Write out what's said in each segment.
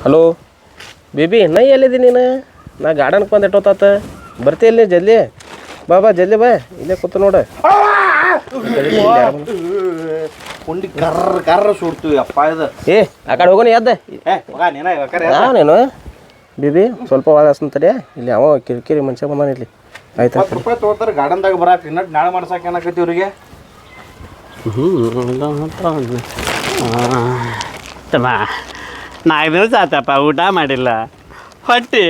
Hello baby ನಾ ಎಲ್ಲಿದ್ದೀನಿ ನೀನು? ನಾ ಗಾರ್ಡನ್ಗೆ ಬಂದು ಎಟ್ಟೋತಾತ ಬರ್ತಿ ಇಲ್ಲಿ ಜಲ್ದಿ ಬಾ ಜಲ್ದಿ ಬಾ ಇಲ್ಲೇ ಕೂತು ನೋಡು. ಕುಂಡಿ ಕರ್ರ ಸುಡ್ತೀವಿ ಅಪ್ಪ ಇದು. ಏ ಆ ಕಡೆ ಹೋಗೋಣ ಎದ್ದ ನೀನು ಬೇಬಿ ಸ್ವಲ್ಪ ವಾದಸ್ತಂತಡೆ ಇಲ್ಲಿ ಅವ ಕಿರಿಕಿರಿ ಮನುಷ್ಯ ಬಂದಾನ ಇಲ್ಲಿ. ಆಯ್ತು ರೂಪಾಯಿ ತೊಗೊತಾರೆ ಗಾರ್ಡನ್ದಾಗ ಬರಾಕ ಇನ್ನಟ್ಟು ನಾಳೆ ಮಾಡ್ಸಕ್ಕೆ ಏನಾಕೈತಿ ಇವ್ರಿಗೆ. ತಮ್ಮ 4 ದಿವಸ ಆತಪ್ಪ ಊಟ ಮಾಡಿಲ್ಲ. ಹೊಟ್ಟೆ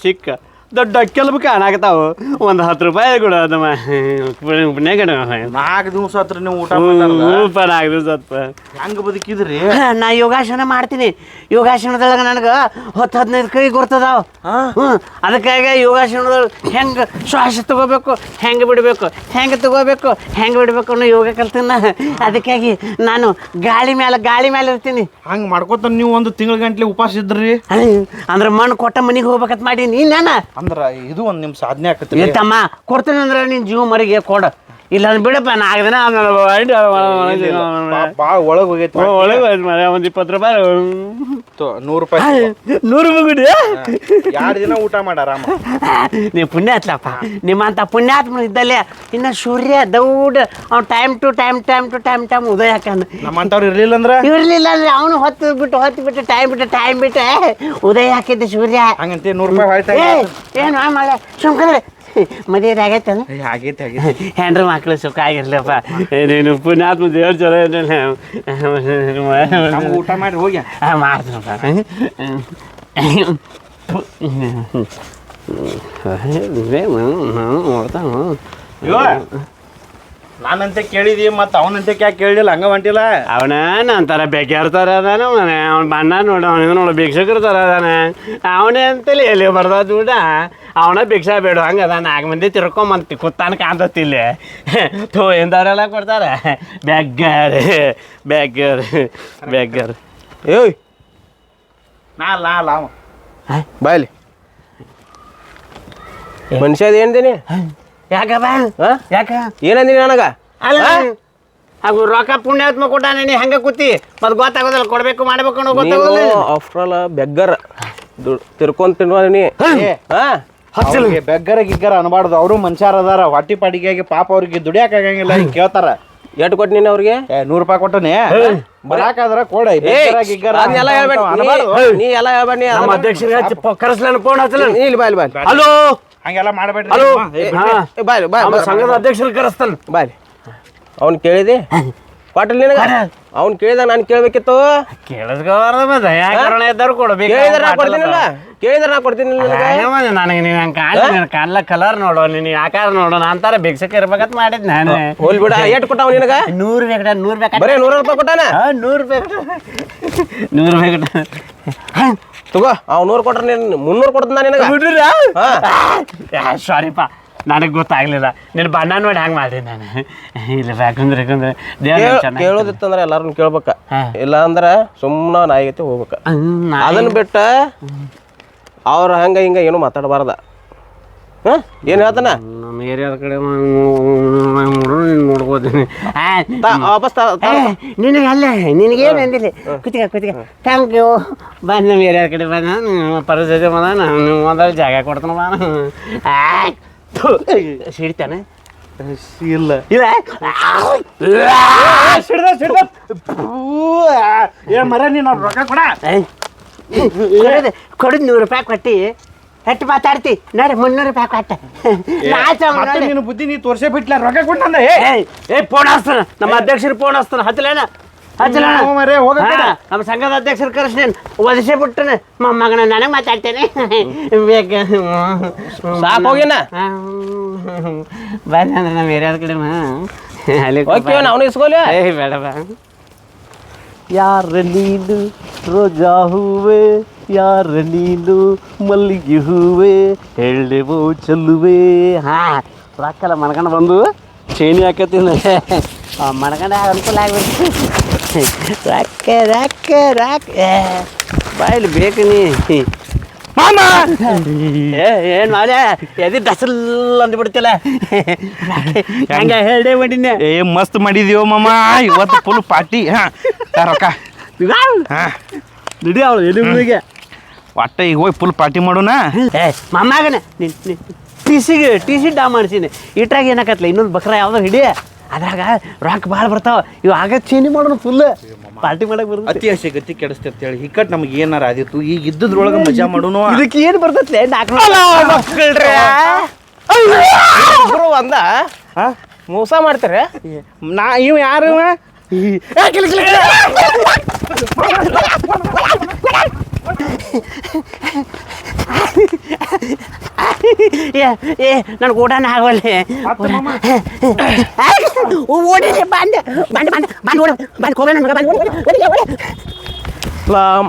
ಸಿಕ್ಕ ದೊಡ್ಡ ಕೆಲವು ಕಾಣಾಕತ್ತಾವು. ಒಂದು 10 ರೂಪಾಯಿ ಕೂಡ ತಮ್ಮ ಪುಣ್ಯ 4 ದಿವಸ ಹತ್ರ ನೀವು ಊಟ 4 ದಿವಸ ಆತ. ಹೆಂಗೆ ಬದುಕಿದ್ರಿ? ನಾ ಯೋಗಾಸನ ಮಾಡ್ತೀನಿ. ಯೋಗಾಸನದೊಳಗೆ ನನಗೆ 10-15 ಕೈ ಗುರ್ತದಾವ. ಅದಕ್ಕಾಗಿ ಯೋಗಾಸನದೊಳಗೆ ಹೆಂಗೆ ಶ್ವಾಸ ತಗೋಬೇಕು, ಹೆಂಗೆ ಬಿಡಬೇಕು, ಹೆಂಗೆ ತಗೋಬೇಕು, ಹೆಂಗೆ ಬಿಡಬೇಕು ಅನ್ನೋ ಯೋಗ ಕಲ್ತೀನಿ. ಅದಕ್ಕಾಗಿ ನಾನು ಗಾಳಿ ಮೇಲೆ ಇರ್ತೀನಿ. ಹಂಗೆ ಮಾಡ್ಕೊತ ನೀವು ಒಂದು ತಿಂಗಳ ಗಂಟ್ಲೆ ಉಪವಾಸ ಇದ್ರಿ ಅಂದ್ರೆ ಮಣ್ಣು ಕೊಟ್ಟ ಮನೆಗೆ ಹೋಗ್ಬೇಕಂತ ಮಾಡೀನಿ. ನಾನು ಅಂದ್ರೆ ಇದು ಒಂದು ನಿಮ್ಮ ಸಾಧನೆ ಆಕತ್ತಿ. ತಮ್ಮ ಕೊಡ್ತೀನಿ ಅಂದ್ರೆ ನಿನ್ನ ಜೀವ ಮರಿಗೆ ಕೊಡ. ಇಲ್ಲ ಬಿಡಪ್ಪ 4 ದಿನ ಭಾಳ ಒಳಗೆ ಹೋಗೈತಿ. ಒಂದು 20 ರೂಪಾಯಿ 100 ರೂಪಾಯಿ 100 ರೂಪಾಯಿ ಕೊಡಿ. 2 ದಿನ ಊಟ ಮಾಡ ಆರಾಮ. ನೀವು ಪುಣ್ಯ ಹತ್ಲಪ್ಪ. ನಿಮ್ಮಂತ ಪುಣ್ಯಾತ್ಮ ಇದ್ದಲ್ಲೇ ಇನ್ನು ಸೂರ್ಯ ದೌಡ್ ಅವ್ನು ಟೈಮ್ ಟು ಟೈಮ್ ಉದಯ ಹಾಕಂದ. ನಮ್ಮಂತವ್ರು ಇರ್ಲಿಲ್ಲ ಅಂದ್ರೆ ಅವನು ಹೊತ್ತು ಬಿಟ್ಟು ಟೈಮ್ ಬಿಟ್ಟು ಉದಯ ಹಾಕಿದ್ದೆ ಸೂರ್ಯ. ಹಂಗಂತ 100 ರೂಪಾಯಿ ಆಯ್ತಾ? ಏನು ಮಳೆ ಸುಮ್ಕಂದ್ರೆ ಮದುವೆ ಆಗೈತಲ್ಲ. ಆಗೈತೆ ಹೆಂಡ್ರ ಮಕ್ಳು ಸುಖ ಆಗಿರ್ಲಪ್ಪ. ನೀನು ಪುಣ್ಯಾತ್ಮ ದೇವ್ರ ಚಲೋ ಊಟ ಮಾಡಿ ಹೋಗಿ ಮಾಡ್ತೀನಪ್ಪ. ನಾನಂತೆ ಕೇಳಿದಿ ಮತ್ತು ಅವನಂತೆ ಯಾಕೆ ಕೇಳಿಲ್ಲ? ಹಂಗ ಹೊಂಟಿಲ್ಲ ಅವನ ನಂತರ ಬೇಕಾರ್ತಾರ ಅದಾನ. ಅವ್ನ ಬಣ್ಣ ನೋಡು ಭಿಕ್ಷಕರು ತರ ಅದಾನೆ. ಅವನೇ ಅಂತೇಳಿ ಎಲ್ಲಿ ಬರ್ದ ದುಡ್ಡ ಅವನ ಭಿಕ್ಷಾ ಬೇಡ ಹಂಗೆ ಅದ. 4 ಮಂದಿ ತಿರ್ಕೊಂಬಂತ ಕುತ್ತಾನ ಕಾಂತತ್ತಿಲ್ಲ. ಥೋ ಎಂದವರೆಲ್ಲ ಕೊಡ್ತಾರೆ ಬ್ಯಾಗ್ಗರ್. ಏಯ್ ನಾ ಬಾಯ್ಲಿ ಮನುಷ್ಯದ ಏನ್ದೀನಿ? ಯಾಕಪ್ಪ ಯಾಕ ಏನಂದಿನಿ ನನಗ? ಅಲ್ಲ ಹಾಗೂ ರೊಕ್ಕ ಪುಣ್ಯಾತ್ಮ ಕೊಟ್ಟ ನೀ ಹಂಗೆ ಕೂತಿ ಮತ್ತೆ ಗೊತ್ತಾಗೋದಿಲ್ಲ ಕೊಡ್ಬೇಕು ಮಾಡ್ಬೇಕು ಅನ್ನೋ ಗೊತ್ತಾಗೋದಿಲ್ಲ. ಆಫ್ಟರ್ ಆಲ್ ಬೆಗ್ಗರ್ ತಿರ್ಕೊಂಡ್ ತಿನ್ನುವ ನೀ. ಬೆಗ್ಗರ ಗಿಗ್ಗರ ಅನ್ಬಾರ್ದು. ಅವರು ಮನುಷ್ಯರ ಅದಾರ. ಹೊಟ್ಟಿ ಪಾಡಿಗೆ ಪಾಪ ಅವ್ರಿಗೆ ದುಡಿಯಾಕ ಆಗಂಗಿಲ್ಲ. ಹಿಂಗೆ ಕೇಳ್ತಾರ. ಎಷ್ಟು ಕೊಟ್ಟು ನೀನು ಅವ್ರಿಗೆ? 100 ರೂಪಾಯಿ ಕೊಟ್ಟನೆ ಬರಾಕಾದ್ರ ಕೊಡ. ನೀ ಎಲ್ಲ ಹೇಳ್ಬೇಡಿ. ನಮ್ಮ ಅಧ್ಯಕ್ಷರಿಗೆ ಕರೆಸ್ಲೇನು ಫೋನ್ ಹಚ್ಚಲ. ಇಲ್ಲಿ ಬಾಯ್ಲಿ ಹಲೋ ಹಂಗೆಲ್ಲ ಮಾಡಬೇಡ್ರಿ. ಹಲೋ ಬಾಯ್ಲಿ ಸಂಘದ ಅಧ್ಯಕ್ಷರಿಗೆ ಕರೆಸ್ತಾನೆ. ಬಾಯ್ಲಿ ಅವ್ನು ಕೇಳಿದೆ ಕೊಟ್ಟಲ್ ನಿನಗ? ಅವ್ನು ಕೇಳಿದಾಗ ನಾನು ಕೇಳ್ಬೇಕಿತ್ತು. ಕೇಳಿಸ್ಕೋಬಾರ್ದು ಇದ್ದವ್ರು ಕೊಡ್ಬೇಕು. ಕೇಳಿದ್ರೆ ನಾ ಕೊಡ್ತೀನಿ ನನಗೆ ನೀವು ಕಾಲ ಕಲರ್ ನೋಡೋ, ನೀನು ಆಕಾರ ನೋಡೋಣ ಅಂತಾರ ಭಿಕ್ಷಕ ಇರ್ಬೇಕಂತ ಮಾಡಿದ್ ನಾನು. ಹೋಲ್ ಬಿಡ. ಎಷ್ಟು ಕೊಟ್ಟಾವ ನಿನಗ? 100 ಬೇಕು. ಬರೀ 100 ರೂಪಾಯಿ ಕೊಟ್ಟಾನ? 100 ರೂಪಾಯಿ ತಗೋ. ಅವ್ 100 ಕೊಟ್ರ ನೀನು 300 ಕೊಡ್ತಾನ ನಿನಗ. ಸಾರಿಪ್ಪ ನನಗೆ ಗೊತ್ತಾಗ್ಲಿಲ್ಲ. ನೀನು ಬಣ್ಣ ನೋಡಿ ಹಂಗೆ ಮಾಡಿ ನಾನು. ಇಲ್ಲ ಯಾಕಂದ್ರೆ ಕೇಳೋದಿತ್ತಂದ್ರೆ ಎಲ್ಲಾರು ಕೇಳ್ಬೇಕ. ಇಲ್ಲ ಅಂದ್ರ ಸುಮ್ಮನೆ ನಾಯಿಗತಿ ಹೋಗ್ಬೇಕ. ಅದನ್ನ ಬಿಟ್ಟ ಅವ್ರ ಹಂಗ ಹಿಂಗ ಏನು ಮಾತಾಡಬಾರ್ದ. ಏನು ಹೇಳ್ತಾನ? ನಮ್ಮ ಏರಿಯಾದ ಕಡೆ ನೋಡ್ಕೋತೀನಿ. ವಾಪಸ್ ನಿನಗೆ ಅಲ್ಲ ನಿನಗೇನು ಅಂದಿಲ್ಲ. ಕುತ್ತಿಗೆ ಥ್ಯಾಂಕ್ ಯು. ಬಂದು ನಮ್ಮ ಏರಿಯಾದ ಕಡೆ ಬಂದ ಪರಿಸ್ಥಿತಿ ಬಂದ ನೀವು ಒಂದಲ್ಲಿ ಜಾಗ ಕೊಡ್ತಾನ ಬಾ. ಸಿಡ್ತಾನೆ ಇಲ್ಲ ಇಲ್ಲ ಮರ ನೀನು ರೊಕ್ಕ ಕೊಡ. ಕೊಡುದು 100 ರೂಪಾಯಿ ಕೊಟ್ಟು ಎಷ್ಟು ಮಾತಾಡ್ತಿ ನೋಡಿ. 300 ರೂಪಾಯಿ ಕೊಟ್ಟ. ನೀನು ಬುದ್ಧಿ ನೀ ತೋರ್ಸೇ ಬಿಟ್ಲ. ರೊಕ್ಕ ಕೊಟ್ಟ ಫೋನ್ ಹಚ್ತಾನ. ನಮ್ಮ ಅಧ್ಯಕ್ಷರು ಫೋನ್ ಹಚ್ತಾನ. ಹಚ್ಚಲೇನ ನಮ್ಮ ಸಂಘದ ಅಧ್ಯಕ್ಷರು ಕರೆಸ್ನೇನು ಒದಿಸೇ ಬಿಟ್ಟನೆ. ಮಗನ ನನಗೆ ಮಾತಾಡ್ತೇನೆ ಬೇಕು ಸಾಕೋಗಿನ ಬಂದ ಅಂದ್ರೆ ನಮ್ಮ ಏರಿಯಾದ ಕಡೆ ಅಲ್ಲಿ ಅವನು ಇಸ್ಕೊಲಿ. ಬೇಡ ಬಾ. ಯಾರ ನೀನು ರೋಜಾ ಹೂವೆ, ಯಾರ ನೀನು ಮಲ್ಲಿಗೆ ಹೂವೆ, ಹೇಳೇವೋ ಚೆಲ್ಲುವೆ. ರೊಕ್ಕಲ್ಲ ಮಣ್ಕೊಂಡು ಬಂದು ಚೇಣಿ ಹಾಕತ್ತೀನಿ. ಮಣ್ಕೊಂಡ ಅನುಕೂಲ ಆಗ್ಬೇಕು. ರಾಕ್ ಬಾಯಲ್ಲಿ ಬೇಕು ನೀ ಮಾಮ. ಏನು ಮಾಡ ಎದಿ ಡಸಲ್ ಅಂದ್ಬಿಡ್ತಿಲ್ಲ. ಹಂಗೆ ಹೇಳೇ ಮಾಡಿನ. ಮಸ್ತ್ ಮಾಡಿದೀವ ಮಾಮ ಇವತ್ತು ಫುಲ್ ಪಾರ್ಟಿ. ರೊಕ್ಕ ನಡಿ ಅವಳು ಎಲ್ಲಿ ಒಟ್ಟ ಈಗ ಹೋಗಿ ಫುಲ್ ಪಾರ್ಟಿ ಮಾಡೋಣ. ಏ ಮಾಮಾಗನ ಟಿ ಸಿ ಡಾ ಮಾಡ್ಸೀನಿ ಇಟ್ರಾಗ ಏನಾಕತ್ಲ ಇನ್ನೊಂದು ಬಕ್ರ ಯಾವ್ದಾರು ಹಿಡಿ ಅದ್ರಾಗ ರೊಕ್ಕ ಭಾಳ ಬರ್ತಾವ ಇವು ಆಗ ಚೇಂಜ್ ಮಾಡೋಣ ಫುಲ್ ಪಾರ್ಟಿ ಮಾಡಕ್ ಬರ್ತದೆ. ಅತಿ ಆಸೆ ಗತಿ ಕೆಡಿಸ್ತೇವೆ ಅಂತೇಳಿ ಹಿಕ್ಕಟ್ ನಮ್ಗೆ ಏನಾರ ಆದಿತ್ತು ಈಗ ಇದ್ದದ್ರೊಳಗೆ ಮಜಾ ಮಾಡೋಣ. ಇದಕ್ಕೆ ಏನು ಬರ್ತೈತ್ಲೆ ನಾಲ್ಕು ಒಂದ ಮೋಸ ಮಾಡ್ತಾರೆ. ನಾ ಇವ್ ಯಾರು ಏ ನನ್ಗೆ ಊಟನ ಆಗವಲ್ಲೆ ಓಡಿದೆ ಬಂದೆ ಬಂದೆ ಬಂದೆ ಬಂದು ಓಡ ಬಂದು ಹೋಗೋಣ ನಮ್ಗೆ ಬಂದು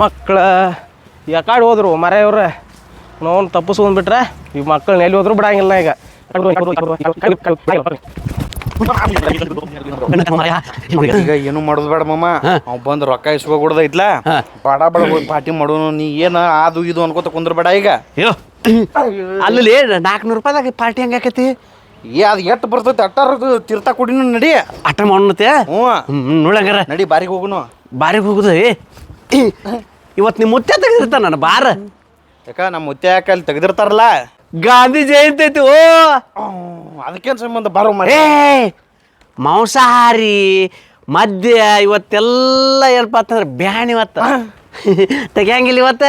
ಮಕ್ಕಳ ಯಾಕಾಡ್ ಹೋದ್ರು ಮರ ಇವ್ರ ನೋನ್ ತಪ್ಪಿಸ್ಕೊಂಡ್ಬಿಟ್ರೆ ಈ ಮಕ್ಕಳನ್ನ ಎಲ್ಲಿ ಹೋದ್ರು ಬಿಡಂಗಿಲ್ಲ ಈಗ. ಈಗ ಏನು ಮಾಡೋದು ಬೇಡ ಮಾಮ, ಅವ್ ಬಂದು ರೊಕ್ಕ ಇಸ್ಕೊಡ್ದೈತ್ಲ ಬಡ ಬಡ ಹೋಗಿ ಪಾರ್ಟಿ ಮಾಡೋನು. ನೀ ಏನ ಅದು ಇದು ಅನ್ಕೋತ ಕುಂದ್ರ ಬೇಡ ಈಗ. ಅಲ್ಲಿ 400 ರೂಪಾಯಿದಾಗ ಪಾರ್ಟಿ ಹಂಗೆ ಆಕೈತಿ. ಅದು ಎಷ್ಟು ಬರ್ತೈತಿ ಅಟ್ಟಾರ ತೀರ್ಥ ಕುಡಿನ ನಡಿ ಅಟ್ಟ ಮಾಡೋಣತೆ. ನೋಡಂಗಾರ ನಡಿ ಬಾರಿಗೆ ಹೋಗುನು. ಬಾರಿಗೆ ಹೋಗುದು ಇವತ್ತು ನಿಮ್ಮ ಮುತ್ತೆ ತೆಗೆದಿರ್ತಾನ ನನ್ನ ಬಾರ. ಯಾಕ ನಮ್ಮ ಮುತ್ತೆ ಯಾಕೆ ಅಲ್ಲಿ ತೆಗೆದಿರ್ತಾರಲ್ಲ ಗಾಂಧಿ ಜಯಂತಿ ಐತಿ. ಓ ಅದಕ್ಕೇನು ಸಂಬಂಧ ಬಾರೋ ಏ ಮಾಂಸಾಹಾರಿ ಮದ್ಯ ಇವತ್ತೆಲ್ಲ ಏನಪ್ಪ ಅಂತಂದ್ರೆ ಬ್ಯಾನ್ ಇವತ್ತು ತೆಗಿಯಂಗಿಲ್ಲ ಇವತ್ತ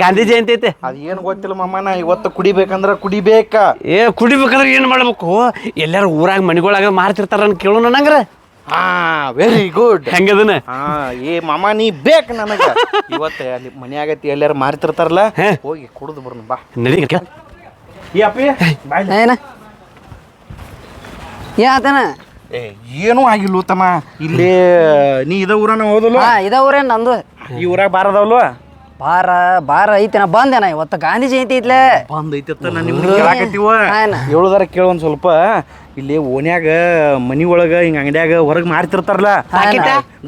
ಗಾಂಧಿ ಜಯಂತಿ ಐತೆ. ಅದ್ ಏನು ಗೊತ್ತಿಲ್ಲ ಮಾಮನ, ಇವತ್ತು ಕುಡಿಬೇಕಂದ್ರ ಕುಡಿಬೇಕ. ಕುಡಿಬೇಕಂದ್ರೆ ಏನು ಮಾಡ್ಬೇಕು? ಎಲ್ಲಾರು ಊರಾಗ ಮನಿಗೊಳಾಗ ಮಾರ್ತಿರ್ತಾರ ಅಂತ ಕೇಳೋಣ ನಂಗ್ರ. Very good. ಹೆಂಗದನ ಏ ಮಾಮ ನೀ ಬೇಕು ನನಗ. ಇವತ್ತು ಅಲ್ಲಿ ಮನೆ ಆಗೈತಿ ಎಲ್ಲಾರು ಮಾರ್ತಿರ್ತಾರಲ್ಲ ಹೋಗಿ ಕುಡಿದು ಬರ್ನು ಬಾ. ನಡಿ ಏನ ಯಾತನ ಏನೂ ಆಗಿಲ್ಲ ತಮ್ಮ. ಇಲ್ಲಿ ನೀ ಇದ ಊರನ ಹೋದಲ್ವ? ಇದ ಊರೇನ್ ನಂದು. ಈ ಊರಾಗ ಬಾರದವಲ್ವ? ಬಾರ ಐತೆನ ಬಂದೇನ ಇವತ್ತು ಗಾಂಧಿ ಜಯಂತಿ ಐತ್ಲೆ. ಬಂದೈತಿ ನಾನು ನಿಮ್ಗೆ ಕೇಳಾಕತ್ತೀವ. ಹೇಳುದಾರ ಕೇಳೊಂದ್ ಸ್ವಲ್ಪ. ಇಲ್ಲಿ ಓನ್ಯಾಗ ಮನಿ ಒಳಗ ಹಿಂಗ ಅಂಗಡ್ಯಾಗ ಹೊರಗ್ ಮಾರ್ತಿರ್ತಾರಲ್ಲ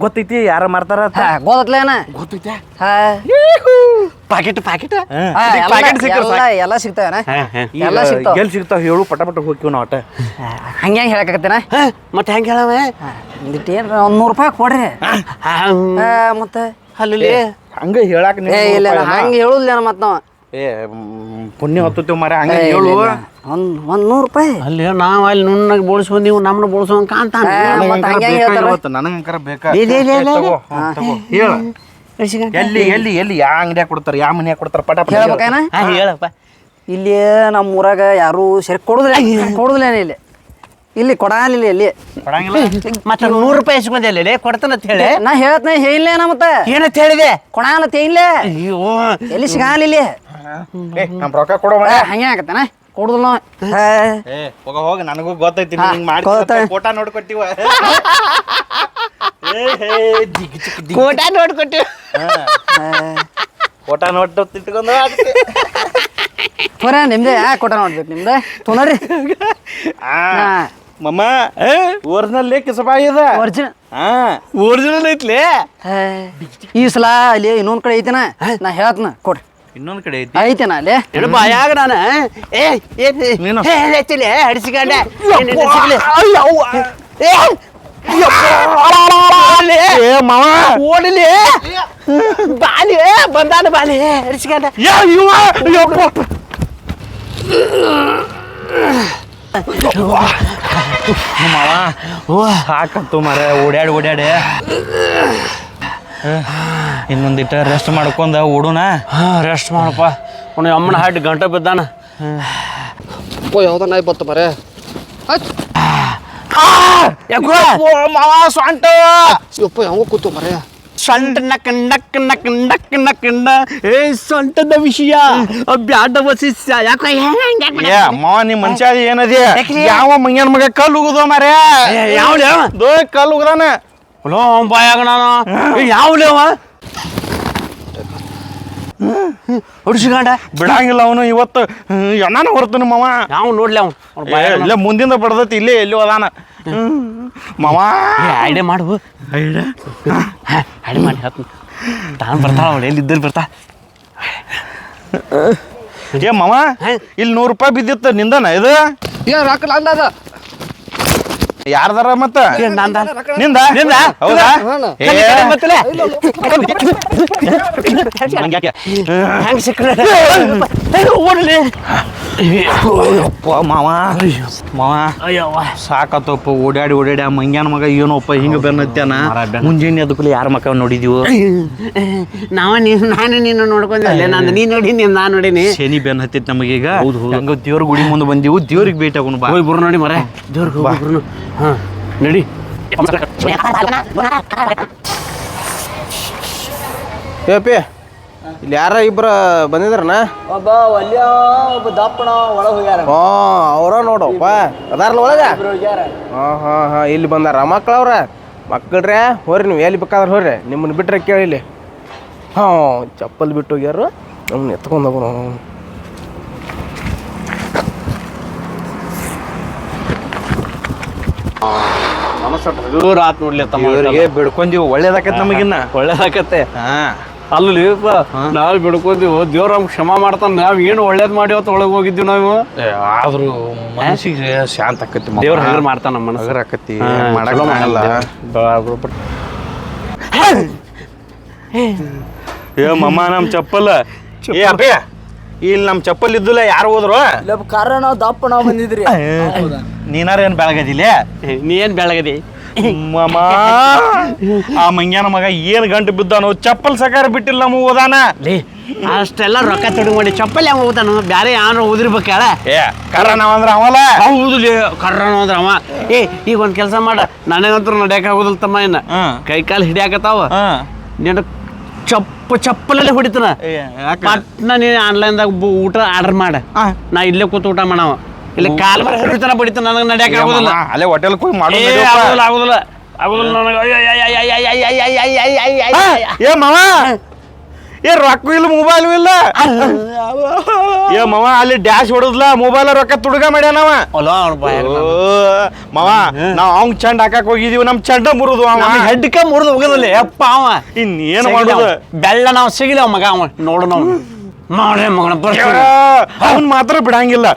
ಗೊತ್ತೈತಿ ಯಾರ ಮಾರ್ತಾರ? ಗೊತ್ತಲೇನ ಗೊತ್ತೈತಿ. ಪಾಕೆಟ್ ಪಾಕೆಟ್ ಎಲ್ಲ ಸಿಗ್ತಾವೇನ? ಎಲ್ಲ ಸಿಗ್ತಾವ. ಎಲ್ಲಿ ಸಿಗ್ತಾವ ಹೇಳು? ಪಟ ಪಟ ಹೋಗ್ತೀವಿ ನಾವು ಅಟ. ಹಂಗೆ ಹೇಳಕತ್ತೇನ? ಮತ್ತೆ ಹೆಂಗೆ ಹೇಳವ? ಒಂದಿಟ್ಟು ಏನ್ರ 100 ರೂಪಾಯಿ ಕೊಡ್ರಿ ಮತ್ತೆ ಅಲ್ಲಿ ಹಂಗ ಹೇಳಾಕ ಇಲ್ಲ ಹಂಗೆ ಹೇಳುದಿಲ್ಲ ಮತ್ ನಾವ್. ಪುಣ್ಯ ಹೊತ್ತೇವ್ ಮರ ಹಂಗ ಹೇಳು. ಒಂದ್ 100 ರೂಪಾಯಿ ಅಲ್ಲಿ ನಾವು ಅಲ್ಲಿ ನುಣ್ಣಗೆ ಬೋಳ್ಸ್ಬ ನೀವು ನಮ್ಮನ್ನ ಬೋಳ್ಸೋಂಗ್ ಕಾಣ್ತಾನ. ನನಗಂಕರ ಬೇಕಾ? ಹೇಳ ಎಲ್ಲಿ ಎಲ್ಲಿ ಎಲ್ಲಿ ಯಾವ ಅಂಗಡಿಯಾಗ ಕೊಡ್ತಾರ ಯಾವ ಮನ್ಯಾಗ ಕೊಡ್ತಾರ? ಪಟ ಪಟ ಹೇಳ್ಬೇಕೇನ? ಹೇಳಪ್ಪ. ಇಲ್ಲಿ ನಮ್ಮ ಊರಾಗ ಯಾರು ಸರಿ ಕೊಡುದಿಲ್ಲ ಇಲ್ಲಿ ಇಲ್ಲಿ ಕೊಡಲಿಲ್ಲ ಇಲ್ಲಿ ಮತ್ತೆ 100 ರೂಪಾಯಿ ಎಸ್ಕೊಂಡೆ ಅಲ್ಲಿ ಕೊಡ್ತಾನಂತ ಹೇಳಿ ನಾ ಹೇಳ್ತನ ಹೇಳಿಲ್ಲ ಮತ್ತೆ ಏನಂತ ಹೇಳಿದೆ? ಕೊಡಲ್ಲ ತೇಯಿಲ್ಲ ಅಯ್ಯೋ ಎಲ್ಲಿ ಸಿಗಲ್ಲ ಇಲ್ಲಿ. ನಮ್ ರೊಕ್ಕ ಕೊಡೋ ಹಂಗೆ ಆಗತ್ತನ ಕೊಡುದಿಲ್ಲ. ಹೋಗ ಹೋಗ ನನಗೂ ಗೊತ್ತೈತಿ ಮಾಡಿ ಫೋಟೋ ನೋಡ್ಕೊಟ್ಟಿವ. ಕೋಟಾ ನೋಡ್ಕೊಟ್ಟಿವಿ. ಫೋಟೋ ನೋಟ್ ಇಟ್ಕೊಂಡ ಹೊರ ನಿಮ್ದೆ ಕೊಟ್ಟ ನೋಡ್ಬೇಕು ನಿಮ್ದೆ ತೊಂದ್ರಿ ಮಮ್ಮ ಒರಿಜಿನಲ್ ಕಿಸಬಾಯಿ ಇದೆ. ಒರಿಜಿನಲ್ ಐತ್ಲೆ. ಈ ಸಲ ಅಲ್ಲಿ ಇನ್ನೊಂದ್ ಕಡೆ ಐತೆನ ನಾ ಹೇಳ್ತನ ಕೊಡ್ರಿ. ಇನ್ನೊಂದ್ ಕಡೆ ಐತಿ ಐತೆನ ಅಲ್ಲಿ ಬಾಯಾಗ ನಾನು ಹಡಿಸಿಕೊಂಡೆ ಓಡಲಿ ಬಾಲಿ ಬಂದಾನ ಬಾಲಿ ಹಡಿಸಿಕೊಂಡೆ. ಸಾಕತ್ತು ಮರ ಓಡ್ಯಾಡಿ ಓಡ್ಯಾಡಿ. ಇನ್ನೊಂದಿಟ್ಟ ರೆಸ್ಟ್ ಮಾಡ್ಕೊಂಡ ಓಡೋಣ. ರೆಸ್ಟ್ ಮಾಡಪ್ಪ. ಅವ್ನು ಅಮ್ಮನ ಹಾಡಿ ಗಂಟೆ ಬಿದ್ದಾನ. ಯಾವ್ದ ನಾಯಿ ಬತ್ತು ಬರೇ ಸ್ವಂಟ ಹೆಂಗ ಕೂತು ಮರೇ ಸೊಂಟ ನಕ್ ನಕ್ ನಕ್ ನಕ್ ನಕ್ ಏ ಸೊಂಟದ ವಿಷಯ ಬ್ಯಾಡ ಶಿಷ್ಯ. ಯಾಕೆ ಮಾವ ನಿಮ್ ಮನುಷ್ಯ ಏನದಿ? ಯಾವ ಮಂಗ್ಯನ ಮಗ ಕಲ್ಲು ಉಗುದ ಮರ? ಯಾವ ಕಲ್ಲು ಉಗ್ದಾನ ಬಾಯಾಗ ನಾನು ಯಾವ್ಲೇವ ಹುಡ್ಸಿಕೊಂಡ ಬಿಡಂಗಿಲ್ಲ ಅವನು. ಇವತ್ತು ಎಣ್ಣಾನ ಹೊರ್ತಾನ ಮಾವ. ಯಾವ ನೋಡ್ಲಿ ಅವ್ನು ಇಲ್ಲೇ ಮುಂದಿಂದ ಬಡ್ದೈತಿ ಇಲ್ಲೇ ಎಲ್ಲಿ ಅದಾನ ಮಾವ. ಐಡಿಯಾ ಮಾಡು ಐಡಿಯಾ ಮಾಡಿ ಹೇಳ್ತೀನಿ. ತಾನು ಬರ್ತಾಳ ಅವಳು ಎಲ್ಲಿದ್ದಲ್ಲಿ ಬರ್ತಾ. ಏ ಮಾವ ಇಲ್ಲಿ 100 ರೂಪಾಯಿ ಬಿದ್ದಿತ್ತು ನಿಂದನ ಇದು? ರೊಕ್ಕ ಅಂದದ ಯಾರ್ದಾರ ಮತ್ತ ನಂದ ನಿಂದ ನಿಂದ? ಹೌದಾ ಏ, ಮತ್ತಲೆ ಹಂಗ್ಯಾಕೆ? ಹೆಂಗ್ ಸಿಕ್ಕರೆ ಓಡಲಿ ಯಪ್ಪ ಮಾವ ಮಾವ ಅಯ್ಯವ್ವ ಸಾಕತ್ತಪ್ಪ ಓಡಾಡಿ ಓಡಾಡಿ ಆ ಮಂಗ್ಯಾನ ಮಗ ಏನೋಪ್ಪ ಹಿಂಗ ಬೆನ್ನತ್ಯಾನ ಮುಂಜಾನೆ ಅದಕ್ಕೂ ಯಾರ ಮಕ್ಕ ನೋಡಿದೀವು ನಾನು ನೀನು ನೋಡ್ಕೊಂಡೆ ನಂದು ನೀನ್ ನೋಡಿ ನಾನು ನೋಡೀನಿ ಶನಿ ಬೆನ್ ಹತ್ತಿತ್ ನಮಗೀಗ ಹಂಗ ದೇವ್ರ ಗುಡಿ ಮುಂದೆ ಬಂದೀವು ದೇವ್ರಿಗೆ ಭೇಟಿ ಆಗೋಣ ಬಾ ಹೋಗಿ ಬರು ನೋಡಿ ಮರ ದೇವ್ರಿಗೆ ಹೋಗಿ ಬರು ಹಾ ನಡಿ ಏಪಿ ಇಲ್ಲಿ ಯಾರ ಇಬ್ಬರ ಬಂದಿದ್ರನ ಒಬ್ಬ ಒಲ್ಯ ಒಬ್ಬ ದಪ್ಪಣ ಒಳಗೆ ಹೋಗ್ಯಾರ ಹಾ ಅವ್ರ ನೋಡಪ್ಪ ಅದಾರಲ್ಲ ಒಳಗ ಹಾ ಇಲ್ಲಿ ಬಂದಾರ ಮಕ್ಳವ್ರ ಮಕ್ಕಳ್ರೆ ಹೋರಿ ನೀವು ಎಲ್ಲಿ ಬೇಕಾದ್ರೆ ಹೋರಿ ನಿಮ್ಮನ್ನ ಬಿಟ್ರೆ ಕೇಳಿ ಇಲ್ಲಿ ಹಾಂ ಚಪ್ಪಲ್ ಬಿಟ್ಟು ಹೋಗ್ಯಾರು ಅವ್ನು ಎತ್ಕೊಂಡು ಹೋಗೋಣ ದೂರ ಆತ್ ನೋಡ್ಲಿ ತಮ್ಮ ಇವ್ರಿಗೆ ಬಿಡ್ಕೊಂದೀವಿ ಒಳ್ಳೇದಾಕತ್ ನಮಗಿನ್ನ ಒಳ್ಳೇದಾಕತ್ತೆ ಹಾ ಅಲ್ಲಪ್ಪ ನಾವ್ ಬಿಡ್ಕೊಂತೀವಿ ದೇವ್ರ ನಮ್ಗೆ ಕ್ಷಮ ಮಾಡ್ತಾನ ನಾವ್ ಏನು ಒಳ್ಳೇದ್ ಮಾಡಿವತ್ತು ಒಳಗೆ ಹೋಗಿದ್ದೀವಿ ನಾವು ಆದ್ರೂ ಮನಸ್ಸಿಗೆ ಶಾಂತ ಆಕತಿ ದೇವ್ರ ಹಗರ್ ಮಾಡ್ತಾನ ನಮ್ಮ ಮನಸ್ಸು ಹಗರ್ ಆಕತಿ ಮಾಡಕ್ ಮಾಡಲ್ಲ ಏ ಮಮ್ಮ ನಮ್ ಚಪ್ಪಲ್ ಏ ಅಪ್ಪೆ ಇಲ್ಲಿ ನಮ್ ಚಪ್ಪಲ್ ಇದ್ದಿಲ್ಲ ಯಾರು ಹೋದ್ರು ಕಾರ ನಾವು ದಪ್ಪಣ ಬಂದಿದ್ರಿ ನೀನಾರ ಏನ್ ಬೆಳಗದಿಲ್ಲ ನೀ ಏನ್ ಬೆಳಗದಿ ಮಮ್ಮ ಆ ಮಂಗ್ಯಾನ ಮಗ ಏನ್ ಗಂಟು ಬಿದ್ದಾನು ಚಪ್ಪಲ್ ಸಕಾರ ಬಿಟ್ಟಿಲ್ಲ ನಮ್ಮ ಓದಾನ ಲೇ ಅಷ್ಟೆಲ್ಲ ರೊಕ್ಕ ತೊಡಿ ಮಾಡಿ ಚಪ್ಪಲ್ ಹೆಂಗ್ ಹೋಗ್ತಾನ ಬ್ಯಾರೆ ಯಾರು ಓದಿರ್ಬೇಕು ಹೇಳ ಏ ಕರ ನಾವಂದ್ರ ಅವಲ್ಲ ಹೌದು ಕರ್ರ ಅಂದ್ರೆ ಅವ ಏ ಈಗ ಒಂದ್ ಕೆಲಸ ಮಾಡ ನನಗಂತೂ ನಡ್ಯಾಕ ಆಗೋದಿಲ್ಲ ತಮ್ಮ ಇನ್ನ ಕೈ ಕಾಲು ಹಿಡಿಯಾಕತ್ತಾವ ನೀನು ಚಪ್ಪಲಲ್ಲೇ ಹೊಡಿತಾನ ಪಟ್ನ ನೀನು ಆನ್ಲೈನ್ದಾಗ ಊಟ ಆರ್ಡರ್ ಮಾಡ ನಾ ಇಲ್ಲೇ ಕೂತು ಊಟ ಮಾಡವ ಇಲ್ಲ ಕಾಲ್ ಮರ ಹಿಡಿತಾನ ಬಡಿತಾನ ನನಗೆ ನಡ್ಯಾಕ ಆಗೋದಿಲ್ಲ ಅಲ್ಲೇ ಹೋಟೆಲ್ ಹೋಗಿ ಮಾಡು ಆಗೋದಿಲ್ಲ ನನಗೆ ಏ ಮಾವ ಏ ರೊಕ್ಕ ಇಲ್ಲ ಮೊಬೈಲ್ ಇಲ್ಲ ಏ ಮಾವ ಅಲ್ಲಿ ಡ್ಯಾಶ್ ಹೊಡದ್ಲ ಮೊಬೈಲ್ ರೊಕ್ಕ ತುಡುಗ ಮಾಡ್ಯಾನವ ಮಾವ ನಾವ್ ಅವ್ನ್ ಚಂಡ್ ಹಾಕಕ್ ಹೋಗಿದೀವಿ ನಮ್ ಚಂಡ ಮುರಿದು ಅವ ಹೆಡ್ಕ ಮುರಿದು ಹೋಗೋದಿಲ್ಲ ಯಪ್ಪ ಅವ ಇನ್ನೇನ್ ಮಾಡುದು ಬೆಳ್ಳ ನಾವು ಸಿಗಲಿ ಅವ ಮಗ ಅವ ನೋಡು ನಾವು ನೋಡ್ರಿ ಮಗನ ಅವ್ನ್ ಮಾತ್ರ ಬಿಡಂಗಿಲ್ಲ